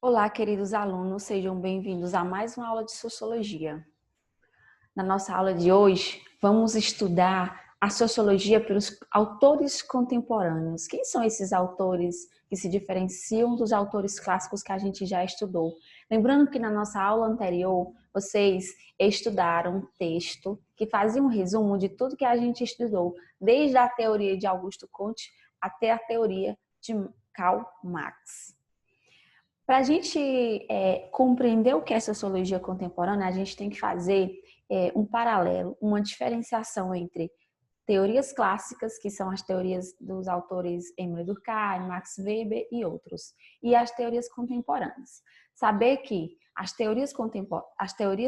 Olá, queridos alunos, sejam bem-vindos a mais uma aula de Sociologia. Na nossa aula de hoje, vamos estudar a Sociologia pelos autores contemporâneos. Quem são esses autores que se diferenciam dos autores clássicos que a gente já estudou? Lembrando que na nossa aula anterior, vocês estudaram um texto que fazia um resumo de tudo que a gente estudou, desde a teoria de Augusto Comte até a teoria de Karl Marx. Para a gente compreender o que é sociologia contemporânea, a gente tem que fazer um paralelo, uma diferenciação entre teorias clássicas, que são as teorias dos autores Émile Durkheim, Max Weber e outros, e as teorias contemporâneas. Saber que as teorias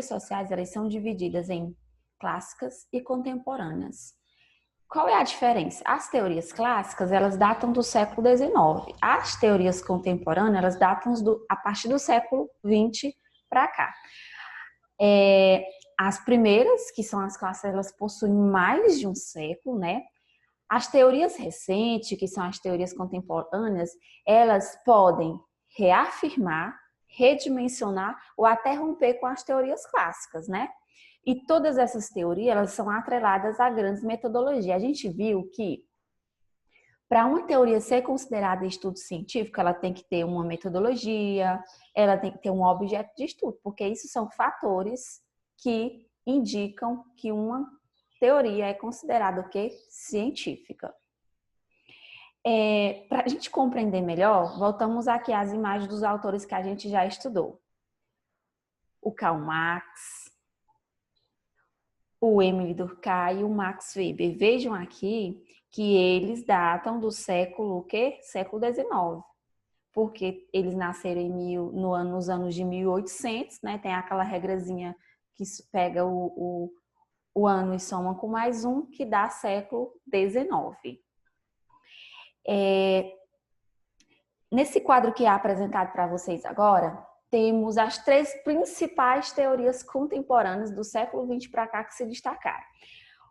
sociais elas são divididas em clássicas e contemporâneas. Qual é a diferença? As teorias clássicas, elas datam do século XIX. As teorias contemporâneas, elas datam a partir do século XX para cá. As primeiras, que são as clássicas, elas possuem mais de um século, né? As teorias recentes, que são as teorias contemporâneas, elas podem reafirmar, redimensionar ou até romper com as teorias clássicas, né? E todas essas teorias, elas são atreladas a grandes metodologias. A gente viu que para uma teoria ser considerada estudo científico, ela tem que ter uma metodologia, ela tem que ter um objeto de estudo, porque isso são fatores que indicam que uma teoria é considerada o quê? Científica. Para a gente compreender melhor, voltamos aqui às imagens dos autores que a gente já estudou. O Karl Marx, o Émile Durkheim e o Max Weber. Vejam aqui que eles datam do século, o quê? Século XIX. Porque eles nasceram nos anos de 1800, né? Tem aquela regrazinha que pega o ano e soma com mais um, que dá século XIX. Nesse quadro que é apresentado para vocês agora, temos as três principais teorias contemporâneas do século XX para cá que se destacaram.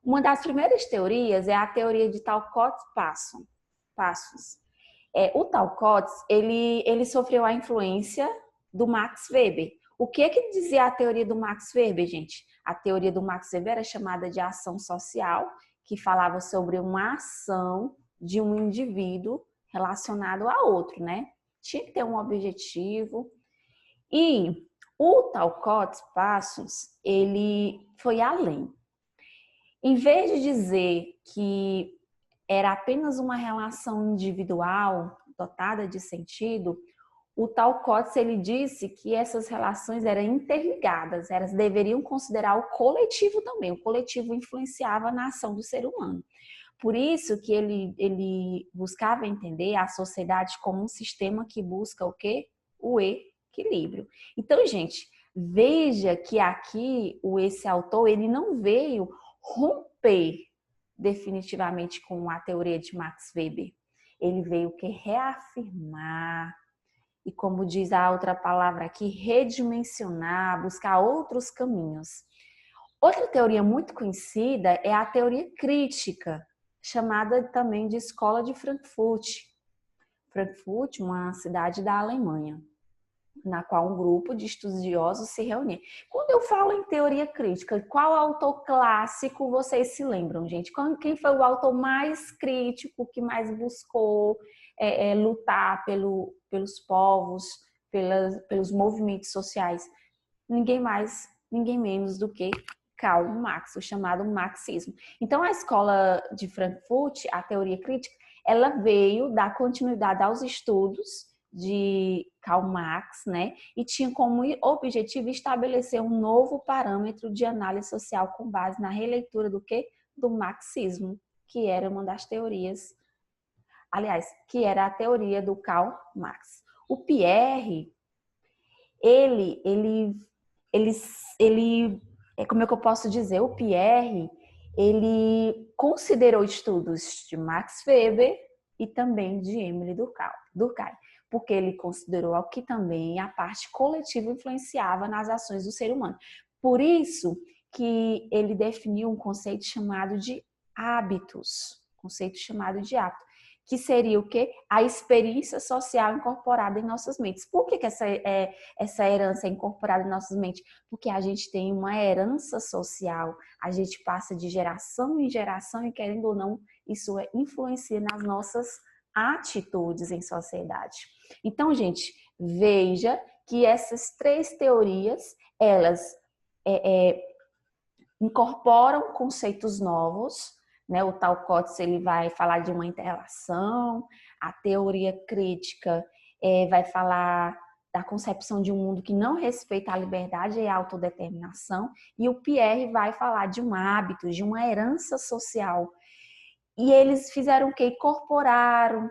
Uma das primeiras teorias é a teoria de Talcott-Parsons. O Talcott, ele sofreu a influência do Max Weber. O que dizia a teoria do Max Weber, gente? A teoria do Max Weber era chamada de ação social, que falava sobre uma ação de um indivíduo relacionado a outro, né? Tinha que ter um objetivo. E o Talcott-Parsons, ele foi além. Em vez de dizer que era apenas uma relação individual, dotada de sentido, o Talcott, ele disse que essas relações eram interligadas, elas deveriam considerar o coletivo também. O coletivo influenciava na ação do ser humano. Por isso que ele buscava entender a sociedade como um sistema que busca o quê? O equilíbrio. Então, gente, veja que aqui esse autor, ele não veio romper definitivamente com a teoria de Max Weber. Ele veio que reafirmar e, como diz a outra palavra aqui, redimensionar, buscar outros caminhos. Outra teoria muito conhecida é a teoria crítica, chamada também de Escola de Frankfurt. Frankfurt, uma cidade da Alemanha, na qual um grupo de estudiosos se reunia. Quando eu falo em teoria crítica, qual autor clássico vocês se lembram, gente? Quem foi o autor mais crítico, que mais buscou lutar pelos povos, pelos movimentos sociais? Ninguém mais, ninguém menos do que Karl Marx, o chamado marxismo. Então, a escola de Frankfurt, a teoria crítica, ela veio dar continuidade aos estudos de Karl Marx, né? E tinha como objetivo estabelecer um novo parâmetro de análise social com base na releitura do quê? Do marxismo, que era uma das teorias, aliás, que era a teoria do Karl Marx. O Pierre, como é que eu posso dizer? O Pierre, ele considerou estudos de Max Weber e também de Émile Durkheim, porque ele considerou que também a parte coletiva influenciava nas ações do ser humano. Por isso que ele definiu um conceito chamado de hábitos, que seria o quê? A experiência social incorporada em nossas mentes. Por que essa herança é incorporada em nossas mentes? Porque a gente tem uma herança social, a gente passa de geração em geração e, querendo ou não, isso influencia nas nossas atitudes em sociedade. Então, gente, veja que essas três teorias, elas incorporam conceitos novos, né? O tal Coates, ele vai falar de uma interrelação, a teoria crítica vai falar da concepção de um mundo que não respeita a liberdade e a autodeterminação, e o Pierre vai falar de um hábito, de uma herança social. E eles fizeram o quê? Incorporaram,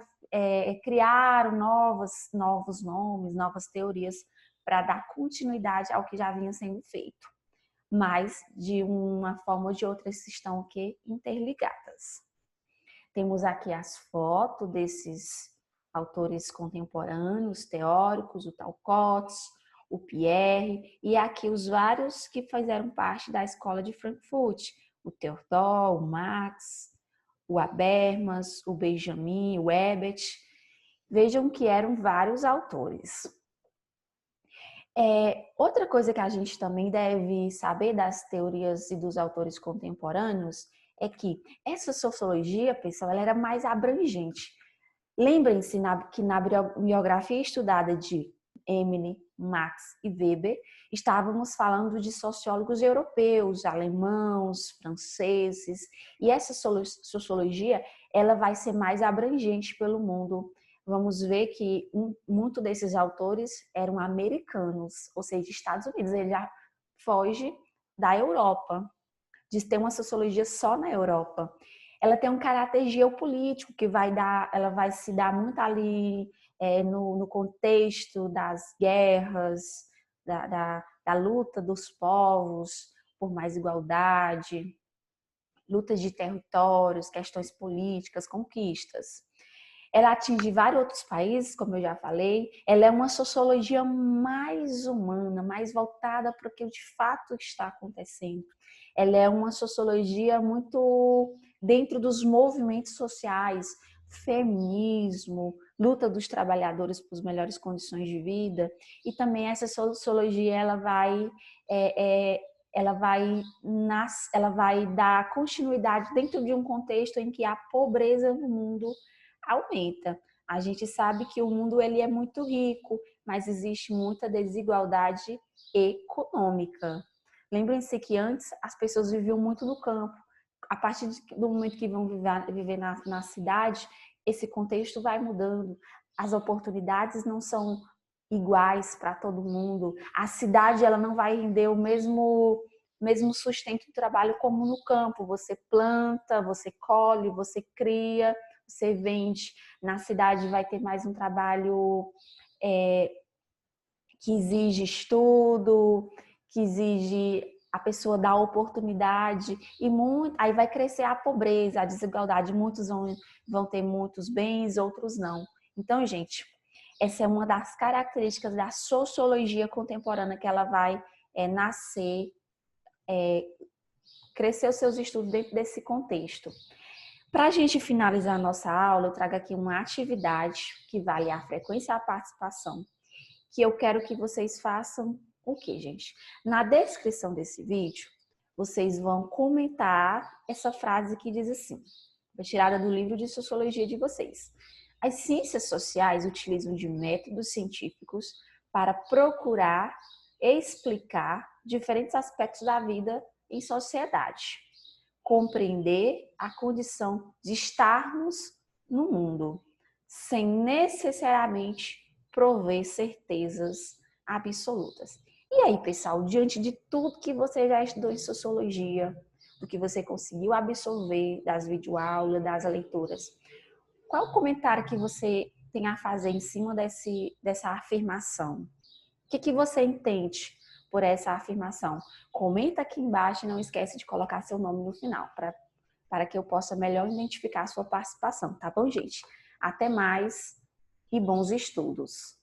criaram novos nomes, novas teorias para dar continuidade ao que já vinha sendo feito. Mas, de uma forma ou de outra, eles estão aqui interligadas. Temos aqui as fotos desses autores contemporâneos, teóricos, o tal Coates, o Pierre, e aqui os vários que fizeram parte da escola de Frankfurt, o Theodor, o Marx, o Habermas, o Benjamin, o Ebert. Vejam que eram vários autores. Outra coisa que a gente também deve saber das teorias e dos autores contemporâneos é que essa sociologia, pessoal, ela era mais abrangente. Lembrem-se que na biografia estudada de Emile, Marx e Weber, estávamos falando de sociólogos europeus, alemãos, franceses, e essa sociologia ela vai ser mais abrangente pelo mundo. Vamos ver que muito desses autores eram americanos, ou seja, Estados Unidos. Ele já foge da Europa, de ter uma sociologia só na Europa. Ela tem um caráter geopolítico que ela vai se dar muito ali no contexto das guerras, da luta dos povos por mais igualdade, lutas de territórios, questões políticas, conquistas. Ela atinge vários outros países, como eu já falei. Ela é uma sociologia mais humana, mais voltada para o que de fato está acontecendo. Ela é uma sociologia muito dentro dos movimentos sociais, feminismo, luta dos trabalhadores por melhores condições de vida. E também essa sociologia ela vai dar continuidade dentro de um contexto em que a pobreza no mundo aumenta. A gente sabe que o mundo ele é muito rico, mas existe muita desigualdade econômica. Lembrem-se que antes as pessoas viviam muito no campo. A partir do momento que vão viver na cidade, esse contexto vai mudando. As oportunidades não são iguais para todo mundo. A cidade ela não vai render o mesmo sustento do trabalho como no campo. Você planta, você colhe, você cria, você vende. Na cidade vai ter mais um trabalho que exige estudo, que exige a pessoa dar oportunidade e aí vai crescer a pobreza, a desigualdade. Muitos vão ter muitos bens, outros não. Então, gente, essa é uma das características da sociologia contemporânea que ela vai nascer, crescer os seus estudos dentro desse contexto. Para a gente finalizar a nossa aula, eu trago aqui uma atividade que vale a frequência e a participação, que eu quero que vocês façam o quê, gente? Na descrição desse vídeo, vocês vão comentar essa frase que diz assim, retirada do livro de sociologia de vocês. As ciências sociais utilizam de métodos científicos para procurar explicar diferentes aspectos da vida em sociedade. Compreender a condição de estarmos no mundo, sem necessariamente prover certezas absolutas. E aí, pessoal, diante de tudo que você já estudou em sociologia, do que você conseguiu absorver das videoaulas, das leituras, qual o comentário que você tem a fazer em cima dessa afirmação? O que você entende por essa afirmação? Comenta aqui embaixo e não esquece de colocar seu nome no final, para que eu possa melhor identificar a sua participação, tá bom, gente? Até mais e bons estudos!